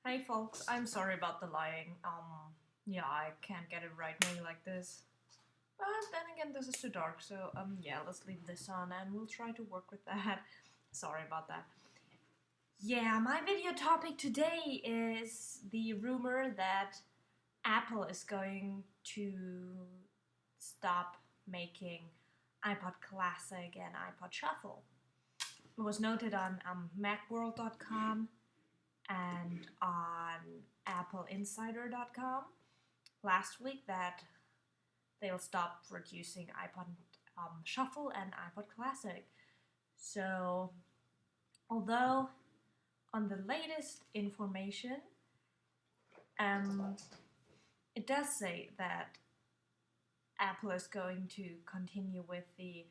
Hey folks, I'm sorry about the lying. Yeah, I can't get it right maybe like this. But then again, this is too dark, so yeah, let's leave this on and we'll try to work with that. Sorry about that. Yeah, my video topic today is the rumor that Apple is going to stop making iPod Classic and iPod Shuffle. It was noted on Macworld.com and on AppleInsider.com last week that they'll stop producing iPod Shuffle and iPod Classic. So, although on the latest information, um, it does say that Apple is going to continue with the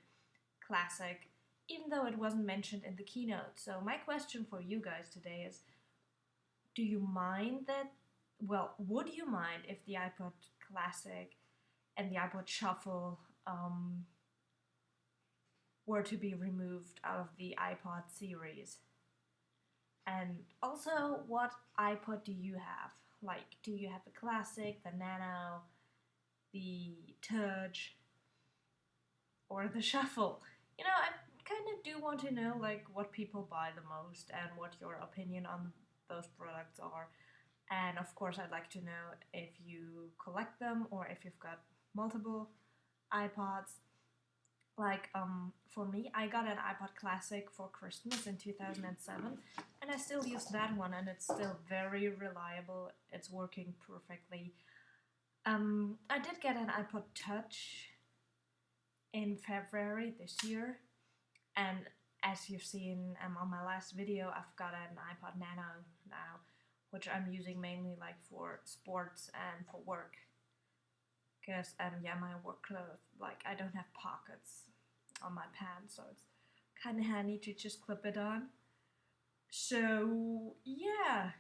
Classic, even though it wasn't mentioned in the keynote. So, my question for you guys today is, do you mind that? Well, would you mind if the iPod Classic and the iPod Shuffle were to be removed out of the iPod series? And also, what iPod do you have? Like, do you have the Classic, the Nano, the Touch, or the Shuffle? I kind of do want to know like what people buy the most and what your opinion on those products are. And of course, I'd like to know if you collect them or if you've got multiple iPods. Like, for me, I got an iPod Classic for Christmas in 2007, and I still use that one, and it's still very reliable. It's working perfectly. I did get an iPod Touch in February this year, and as you've seen on my last video, I've got an iPod Nano now, which I'm using mainly like for sports and for work. Because yeah, my work clothes, like I don't have pockets on my pants, so it's kind of handy to just clip it on. So yeah,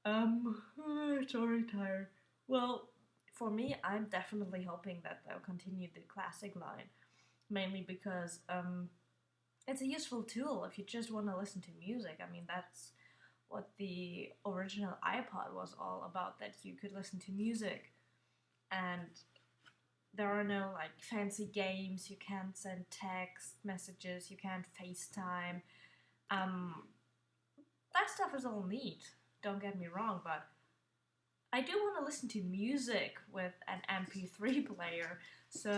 it's already tired. Well, for me, I'm definitely hoping that they'll continue the classic line, mainly because it's a useful tool if you just want to listen to music. I mean, that's what the original iPod was all about, that you could listen to music. And there are no like fancy games, you can't send text messages, you can't FaceTime. That stuff is all neat, don't get me wrong, but I do want to listen to music with an MP3 player. So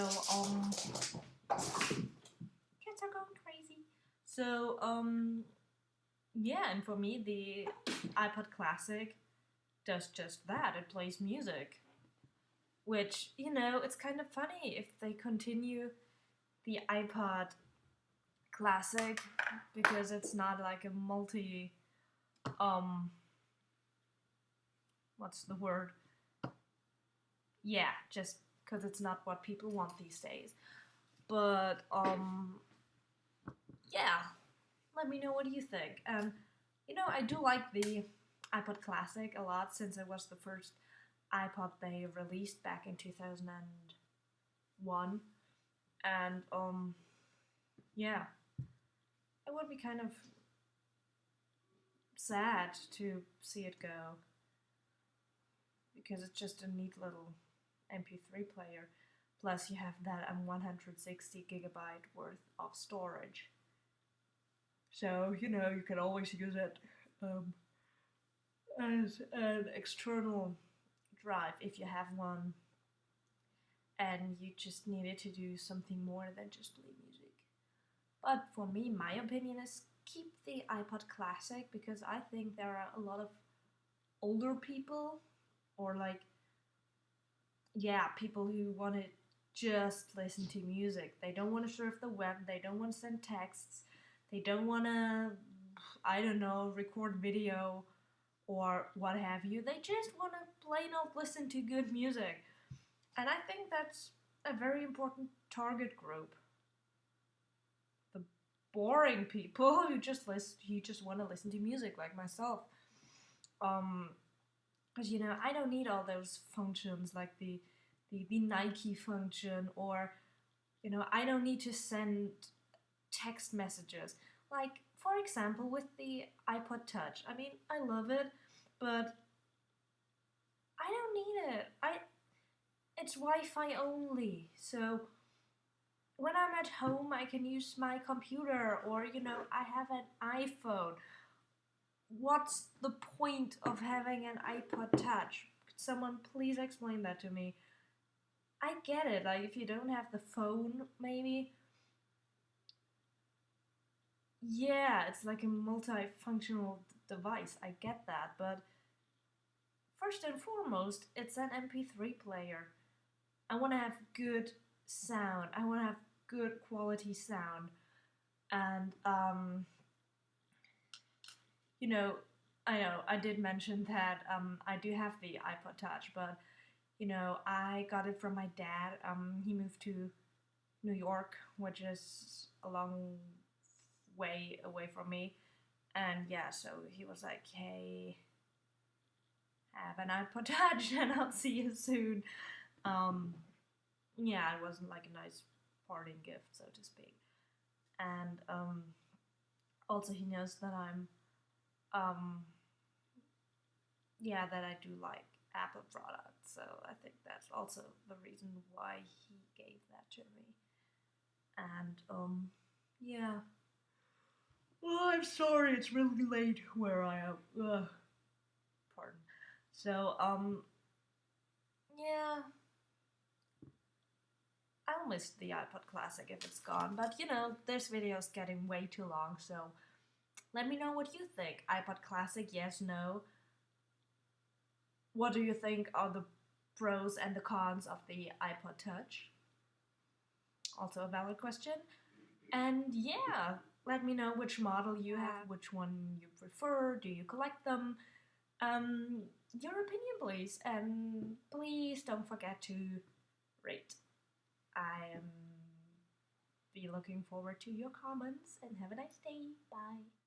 kids are going crazy. So yeah, and for me the iPod Classic does just that. It plays music. Which, it's kind of funny if they continue the iPod Classic, because it's not like a multi, what's the word? Yeah, just because it's not what people want these days. But, yeah, let me know what you think. And, I do like the iPod Classic a lot, since it was the first iPod they released back in 2001. And yeah, it would be kind of sad to see it go, because it's just a neat little MP3 player. Plus you have that 160 gigabyte worth of storage, so you can always use it as an external drive if you have one and you just needed to do something more than just play music. But for me, my opinion is keep the iPod Classic, because I think there are a lot of older people, or like, yeah, people who want to just listen to music. They don't want to surf the web, they don't want to send texts, they don't want to, I don't know, record video or what have you. They just want to plain old listen to good music. And I think that's a very important target group. The boring people who just want to listen to music, like myself. Because I don't need all those functions like the Nike function, or I don't need to send text messages. Like, for example, with the iPod Touch, I mean, I love it, but I don't need it. It's Wi-Fi only, so when I'm at home, I can use my computer, or I have an iPhone. What's the point of having an iPod Touch? Could someone please explain that to me? I get it, like if you don't have the phone, maybe. Yeah, it's like a multifunctional device. I get that, but first and foremost, it's an MP3 player. I want to have good sound. I want to have good quality sound. And you know, I know I did mention that I do have the iPod Touch, but I got it from my dad. He moved to New York, which is a long way away from me, and yeah, so he was like, "Hey, have an iPod Touch, and I'll see you soon." Um, yeah, it wasn't like a nice parting gift, so to speak, and also he knows that um, yeah, that I do like Apple products, so I think that's also the reason why he gave that to me. And yeah. Oh, I'm sorry, it's really late where I am. Ugh, pardon. So yeah, I'll miss the iPod Classic if it's gone, but this video is getting way too long, so let me know what you think. iPod Classic, yes, no? What do you think are the pros and the cons of the iPod Touch? Also a valid question. And yeah, let me know which model you have, which one you prefer, do you collect them? Your opinion, please. And please don't forget to rate. I am be looking forward to your comments and have a nice day. Bye.